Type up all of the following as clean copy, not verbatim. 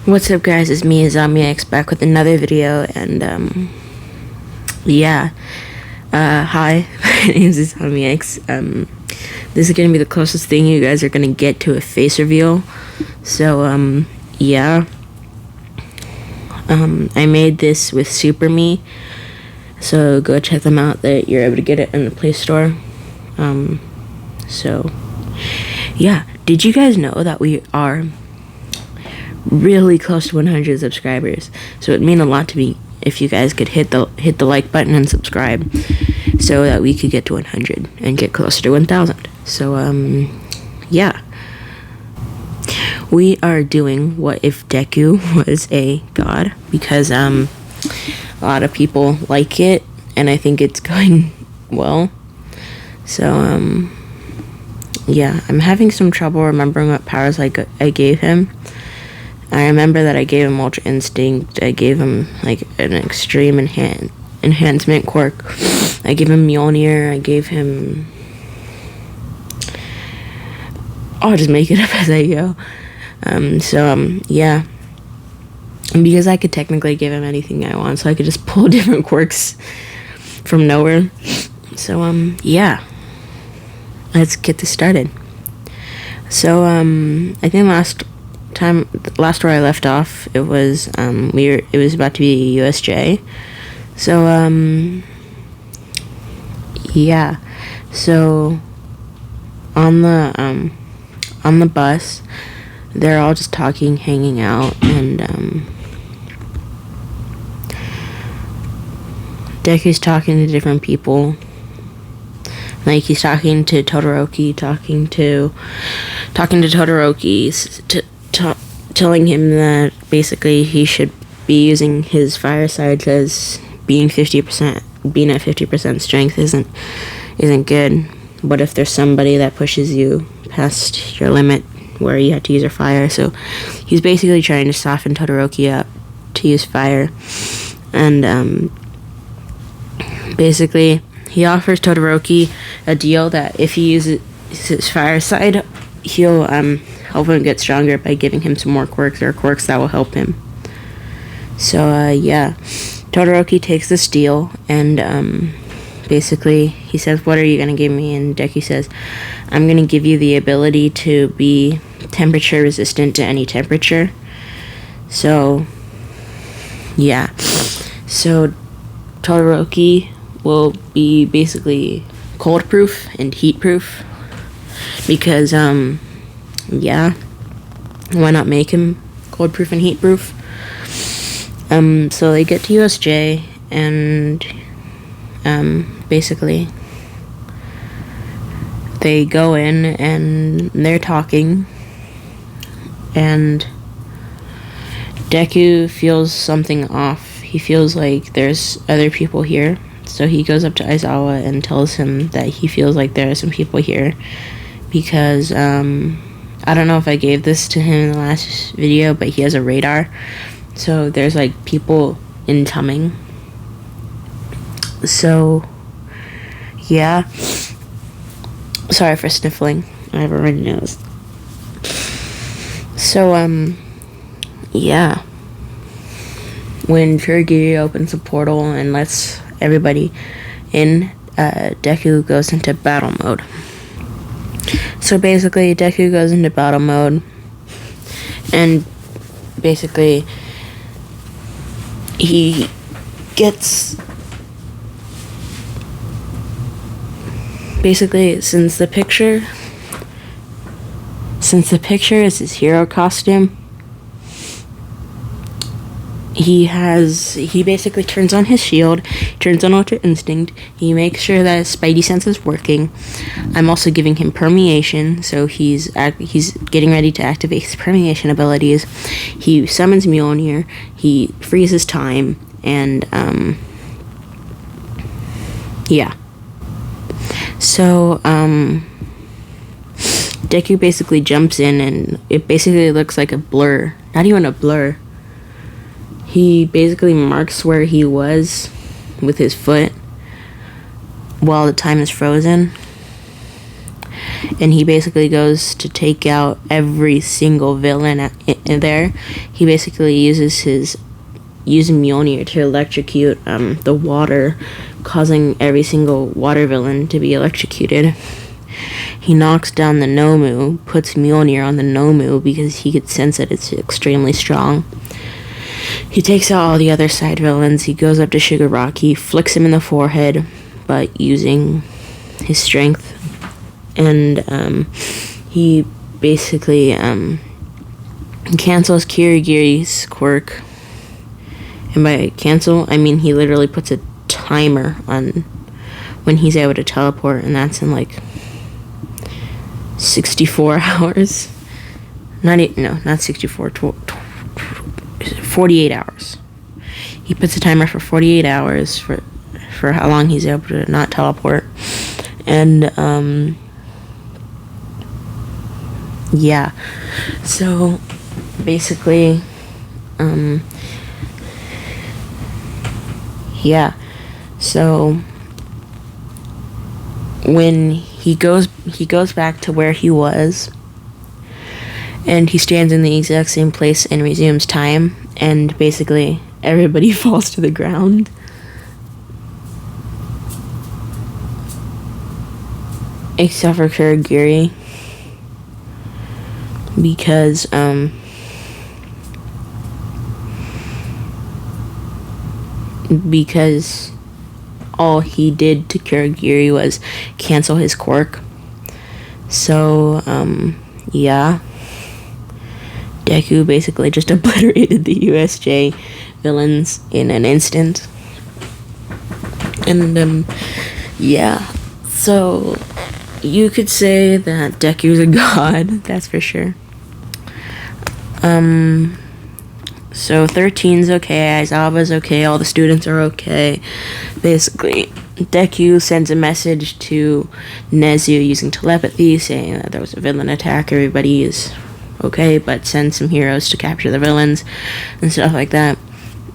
What's up, guys? It's me, ZombieX, back with another video, and hi, my name is ZombieX. This is gonna be the closest thing you guys are gonna get to a face reveal. So I made this with Super Me, so go check them out. That you're able to get it in the Play Store. Did you guys know that we are really close to 100 subscribers? So it'd mean a lot to me if you guys could hit the like button and subscribe, so that we could get to 100 and get closer to 1,000. So we are doing What If Deku Was a God, because a lot of people like it and I think it's going well. So I'm having some trouble remembering what powers I gave him. I remember that I gave him Ultra Instinct, I gave him like an extreme enhancement quirk, I gave him Mjolnir, I gave him... I'll just make it up as I go. And because I could technically give him anything I want, so I could just pull different quirks from nowhere. So let's get this started. So I think last where I left off, it was it was about to be USJ. So so on the bus, they're all just talking, hanging out, and Deku's talking to different people. Like, he's talking to Todoroki, telling him that basically he should be using his fire side, because being at 50% strength isn't good. What if there's somebody that pushes you past your limit where you have to use your fire? So he's basically trying to soften Todoroki up to use fire, and basically he offers Todoroki a deal that if he uses his fire side, he'll help him get stronger by giving him some more quirks, or quirks that will help him. So Todoroki takes this deal, and basically he says, "What are you gonna give me?" And Deku says, "I'm gonna give you the ability to be temperature resistant to any temperature." So so Todoroki will be basically cold proof and heat proof, because why not make him cold proof and heat proof? So they get to USJ, and basically they go in and they're talking, and Deku feels something off. He feels like there's other people here. So he goes up to Aizawa and tells him that he feels like there are some people here, because I don't know if I gave this to him in the last video, but he has a radar. So there's like people incoming. So sorry for sniffling, I have a runny nose. So when Shirogiri opens a portal and lets everybody in, Deku goes into battle mode. So basically Deku goes into battle mode, and basically he gets, since the picture is his hero costume, he basically turns on his shield, turns on Ultra Instinct, he makes sure that his Spidey sense is working. I'm also giving him permeation, so he's getting ready to activate his permeation abilities. He summons Mjolnir, he freezes time, and so Deku basically jumps in, and it basically looks like a blur. Not even a blur. He basically marks where he was with his foot while the time is frozen. and he basically goes to take out every single villain in there, he basically uses Mjolnir to electrocute the water, causing every single water villain to be electrocuted. He knocks down the Nomu, puts Mjolnir on the Nomu because he could sense that it's extremely strong. He takes out all the other side villains. He goes up to Shigaraki, flicks him in the forehead, but using his strength. And he basically cancels Kirigiri's quirk. And by cancel, I mean he literally puts a timer on when he's able to teleport, and that's in like 64 hours. Not 64, 48 hours. He puts a timer for 48 hours for how long he's able to not teleport. And yeah. So basically yeah. So when he goes back to where he was, and he stands in the exact same place and resumes time, and basically everybody falls to the ground. Except for Kurogiri. Because all he did to Kurogiri was cancel his quirk. So, yeah. Deku basically just obliterated the USJ villains in an instant. And, yeah. So, you could say that Deku's a god, that's for sure. So 13's okay, Aizawa's okay, all the students are okay. Basically, Deku sends a message to Nezu using telepathy, saying that there was a villain attack, everybody is okay, but send some heroes to capture the villains, and stuff like that.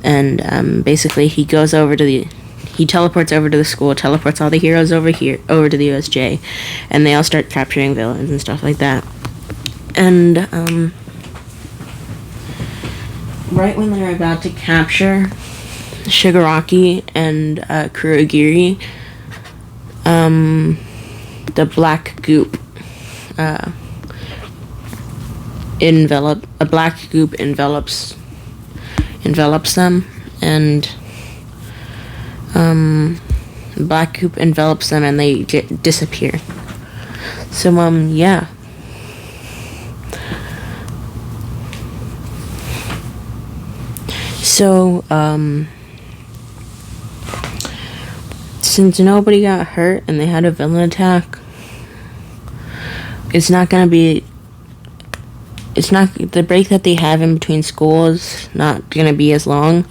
And basically he teleports over to the school, teleports all the heroes over to the USJ, and they all start capturing villains and stuff like that. And right when they're about to capture Shigaraki and Kurogiri, the black goop envelops them, and black goop envelops them, and they disappear. So yeah. So, since nobody got hurt and they had a villain attack, the break that they have in between schools not gonna be as long,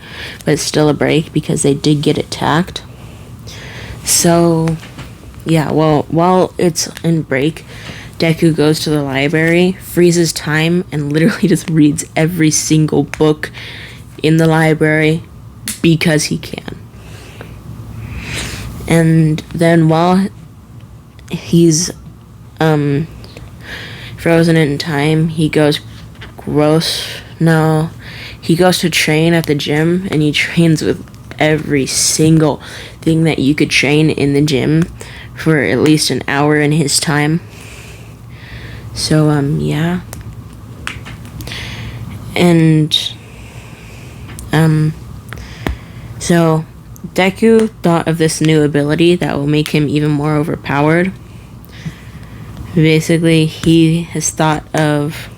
but it's still a break because they did get attacked. So, yeah, well, while it's in break, Deku goes to the library, freezes time, and literally just reads every single book in the library because he can. And then while he's frozen in time, he goes to train at the gym, and he trains with every single thing that you could train in the gym for at least an hour in his time. So yeah. And so Deku thought of this new ability that will make him even more overpowered. Basically, he has thought of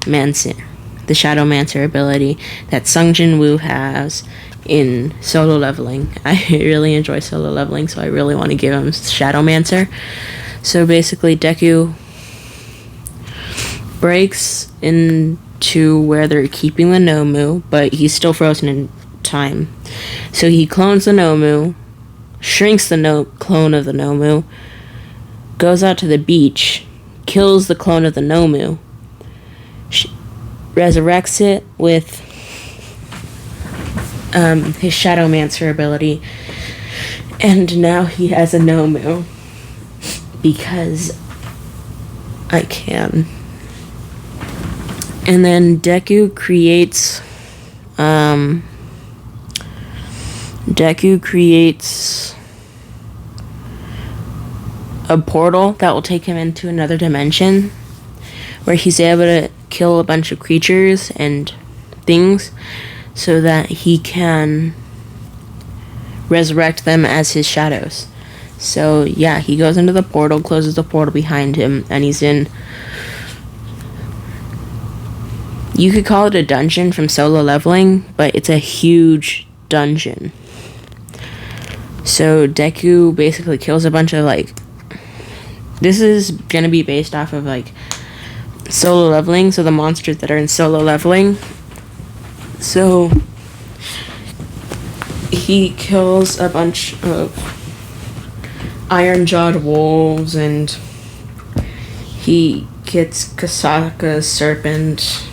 the Shadowmancer ability that Sung Jin Woo has in Solo Leveling. I really enjoy Solo Leveling, so I really want to give him Shadowmancer. So basically, Deku breaks into where they're keeping the Nomu, but he's still frozen in time. So he clones the Nomu, shrinks the clone of the Nomu, goes out to the beach, kills the clone of the Nomu, resurrects it with his Shadowmancer ability, and now he has a Nomu because I can. And then Deku creates a portal that will take him into another dimension where he's able to kill a bunch of creatures and things so that he can resurrect them as his shadows. So yeah, he goes into the portal, closes the portal behind him, and he's in, you could call it a dungeon from Solo Leveling, but it's a huge dungeon. So Deku basically kills a bunch of, like, this is gonna be based off of, like, Solo Leveling, so the monsters that are in Solo Leveling. So he kills a bunch of iron-jawed wolves, and he gets Kasaka's serpent,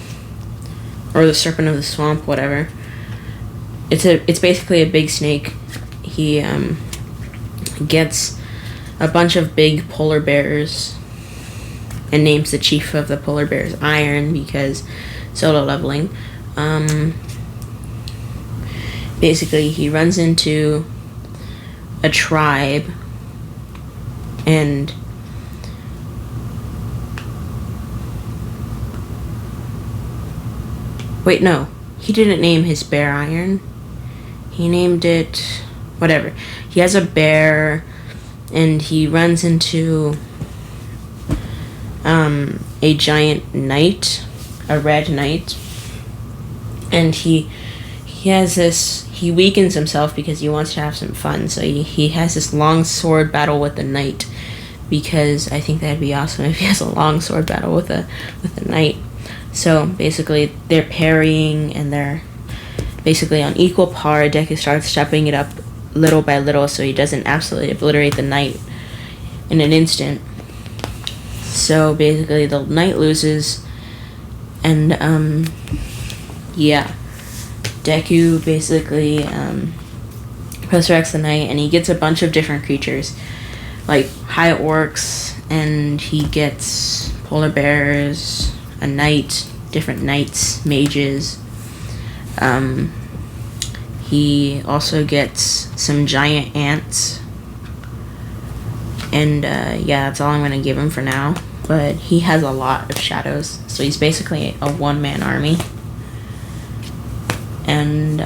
or the serpent of the swamp, whatever. It's basically a big snake. He gets a bunch of big polar bears and names the chief of the polar bears Iron because Solo Leveling. Basically, he runs into a tribe, and wait, no, he didn't name his bear Iron. He named it whatever. He has a bear, and he runs into a giant knight, a red knight, and he weakens himself because he wants to have some fun. So he has this long sword battle with the knight, because I think that'd be awesome if he has a long sword battle with a knight. So basically, they're parrying, and they're basically on equal par. Deku starts stepping it up little by little so he doesn't absolutely obliterate the knight in an instant. So basically, the knight loses, and yeah, Deku basically resurrects the knight, and he gets a bunch of different creatures, like high orcs, and he gets polar bears, a knight, different knights, mages. He also gets some giant ants, and yeah, that's all I'm gonna give him for now. But he has a lot of shadows, so he's basically a one-man army. And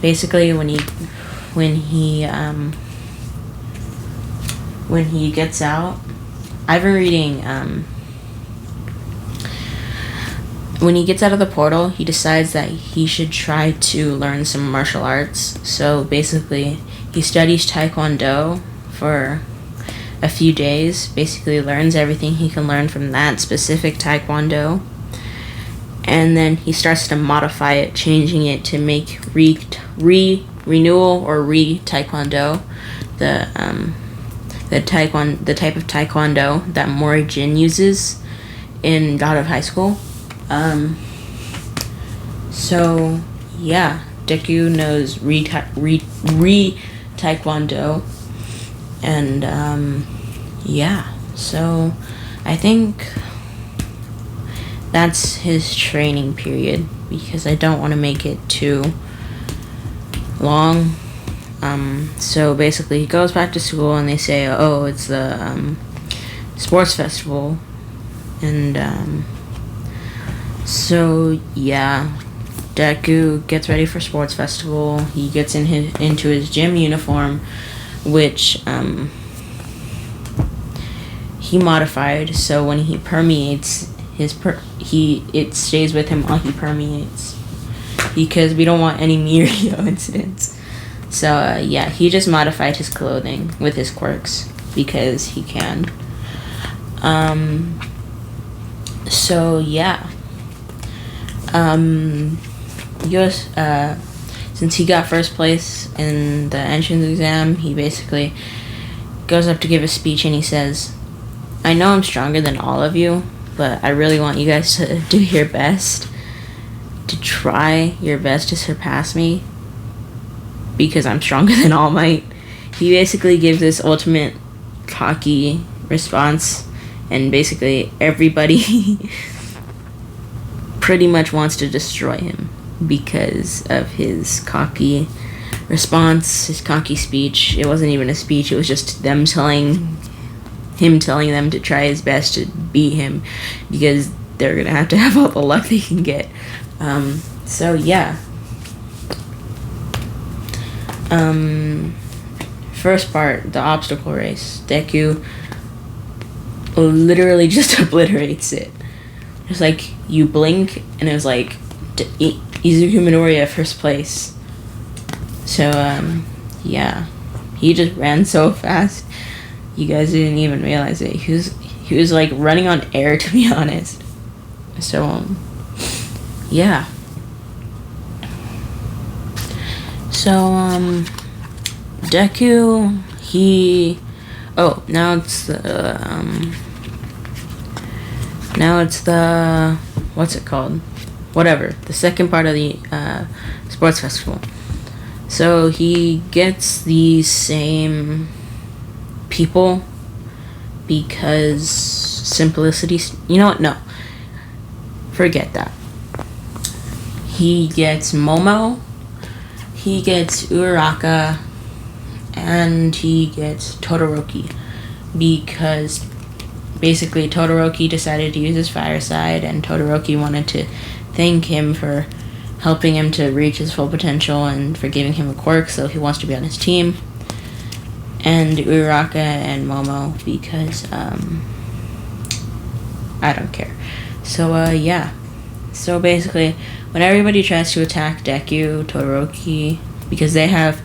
basically, when he gets out, I've been reading. When he gets out of the portal, he decides that he should try to learn some martial arts. So basically, he studies Taekwondo for a few days, basically learns everything he can learn from that specific Taekwondo, and then he starts to modify it, changing it to make renewal or Taekwondo, the type of Taekwondo that Mori Jin uses in God of High School. So yeah, Deku knows Taekwondo, and yeah, so I think that's his training period, because I don't want to make it too long. So basically, he goes back to school, and they say, oh, it's the sports festival, and so yeah, Deku gets ready for sports festival. He gets into his gym uniform, which he modified, so when he permeates it stays with him while he permeates, because we don't want any Mirio incidents. So yeah, he just modified his clothing with his quirks because he can. So yeah, since he got first place in the entrance exam, he basically goes up to give a speech, and he says, I know I'm stronger than all of you, but I really want you guys to do your best, to try your best to surpass me, because I'm stronger than All Might. He basically gives this ultimate cocky response, and basically everybody pretty much wants to destroy him because of his cocky response, his cocky speech. It wasn't even a speech, it was just them telling them to try his best to beat him because they're gonna have all the luck they can get. So yeah. First part, the obstacle race. Deku literally just obliterates it. It's like you blink and it was like Izuku Midoriya first place. So yeah, he just ran so fast. You guys didn't even realize it. He was like running on air, to be honest. So yeah. So Deku, now it's the what's it called? Whatever. The second part of the sports festival. So he gets the same people because simplicity. You know what? No. Forget that. He gets Momo, he gets Uraraka, and he gets Todoroki because basically Todoroki decided to use his fire side, and Todoroki wanted to thank him for helping him to reach his full potential and for giving him a quirk, so he wants to be on his team. And Uraraka and Momo because I don't care. So yeah. So basically, when everybody tries to attack Deku, Todoroki, because they have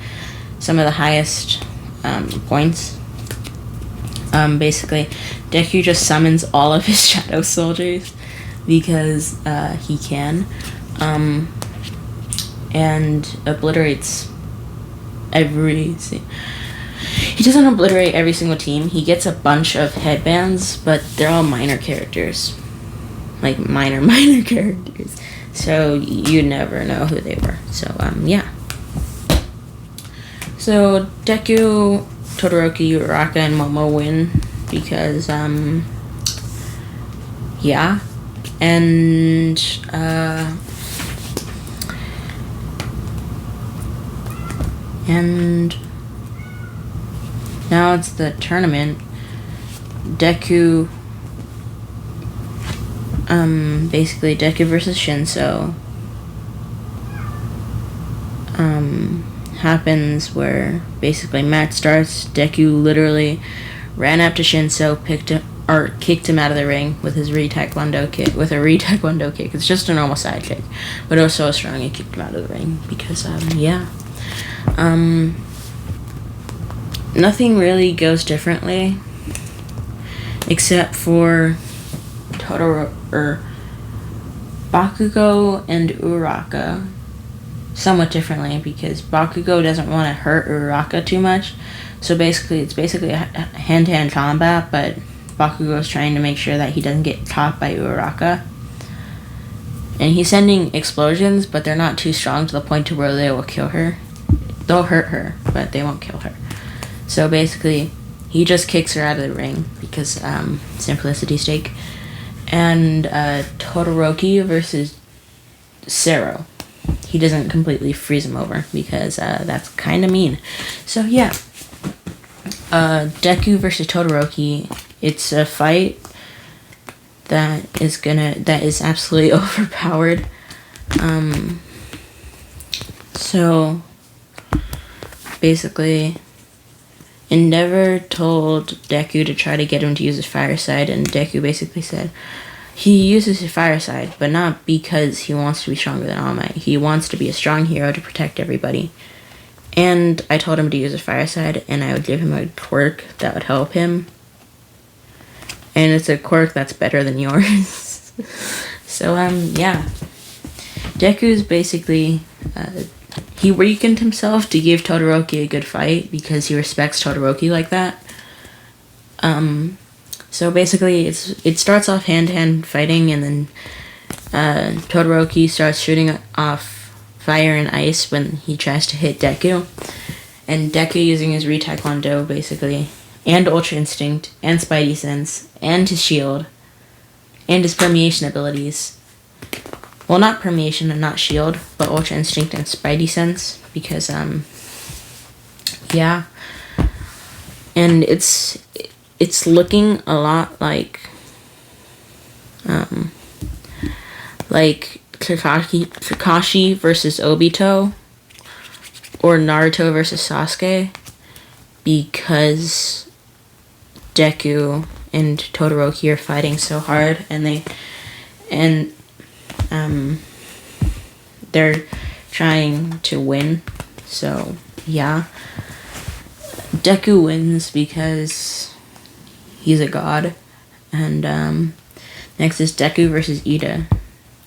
some of the highest points, basically, Deku just summons all of his shadow soldiers because he can, and obliterates he doesn't obliterate every single team. He gets a bunch of headbands, but they're all minor characters. Like minor characters. So you never know who they were. So yeah. So Deku, Todoroki, Uraraka, and Momo win because yeah. And now it's the tournament. Deku, basically Deku versus Shinso, happens where basically match starts. Deku literally ran up to Shinso, kicked him out of the ring with his re-taekwondo kick. It's just a normal side kick, but it was so strong it kicked him out of the ring because yeah. Nothing really goes differently except for Bakugo and Uraraka somewhat differently because Bakugo doesn't want to hurt Uraraka too much. So basically, it's basically a hand-to-hand combat, but Bakugo's trying to make sure that he doesn't get caught by Uraraka. And he's sending explosions, but they're not too strong to the point to where they will kill her. They'll hurt her, but they won't kill her. So basically, he just kicks her out of the ring because simplicity's sake. And Todoroki versus Sero. He doesn't completely freeze him over because that's kind of mean. So yeah, Deku versus Todoroki. It's a fight that is absolutely overpowered. So basically, Endeavor told Deku to try to get him to use his fire side, and Deku basically said he uses his fire side, but not because he wants to be stronger than All Might. He wants to be a strong hero to protect everybody. And I told him to use his fire side, and I would give him a quirk that would help him. And it's a quirk that's better than yours. So, yeah. Deku's basically, he weakened himself to give Todoroki a good fight because he respects Todoroki like that. So basically, it starts off hand-to-hand fighting, and then Todoroki starts shooting off fire and ice when he tries to hit Deku. And Deku, using his re-taekwondo, basically, and Ultra Instinct, and Spidey Sense, and his shield, and his permeation abilities, well, not permeation and not shield, but ultra instinct and spidey sense, because yeah, and it's looking a lot like Kakashi versus Obito, or Naruto versus Sasuke, because Deku and Todoroki are fighting so hard, and they're trying to win. So yeah, Deku wins because he's a god. And next is Deku versus Ida.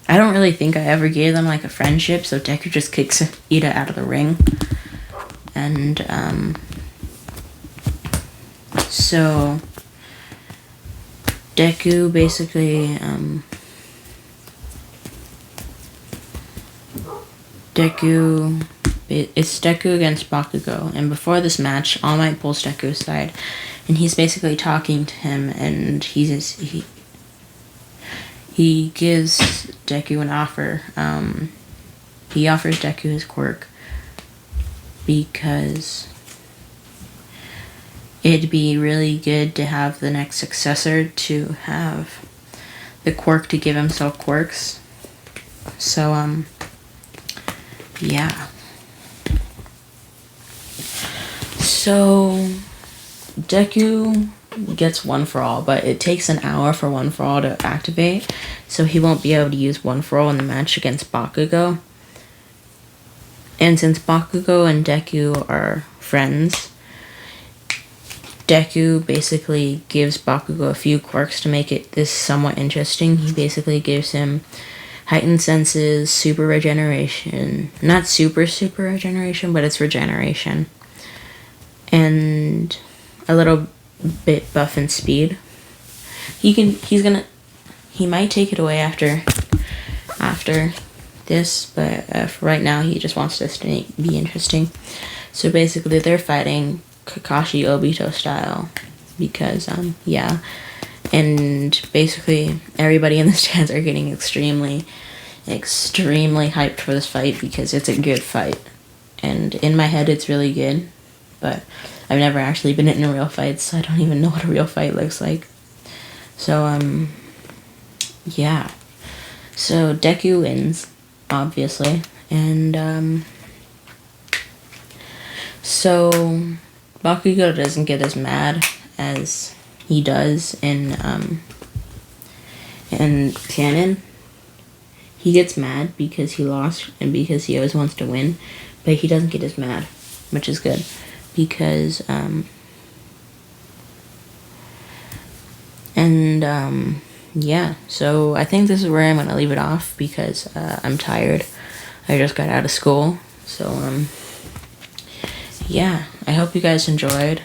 I don't really think I ever gave them like a friendship, so Deku just kicks Ida out of the ring. And so Deku basically it's Deku against Bakugo, and before this match, All Might pulls Deku aside, and he's basically talking to him, and he gives Deku an offer. He offers Deku his quirk because it'd be really good to have the next successor to have the quirk to give himself quirks. So, yeah. So, Deku gets One For All, but it takes an hour for One For All to activate, so he won't be able to use One For All in the match against Bakugo. And since Bakugo and Deku are friends, Deku basically gives Bakugo a few quirks to make this somewhat interesting. He basically gives him heightened senses, super regeneration, not super regeneration, but it's regeneration, and a little bit buff in speed. He might take it away after this, but for right now he just wants this to be interesting. So basically they're fighting Kakashi Obito style, because yeah, and basically everybody in the stands are getting extremely hyped for this fight because it's a good fight, and in my head it's really good, but I've never actually been in a real fight, so I don't even know what a real fight looks like. So yeah, so Deku wins, obviously, and so Bakugo doesn't get as mad as he does in canon. He gets mad because he lost and because he always wants to win, but he doesn't get as mad, which is good, because yeah, so I think this is where I'm gonna leave it off because I'm tired. I just got out of school, so yeah, I hope you guys enjoyed.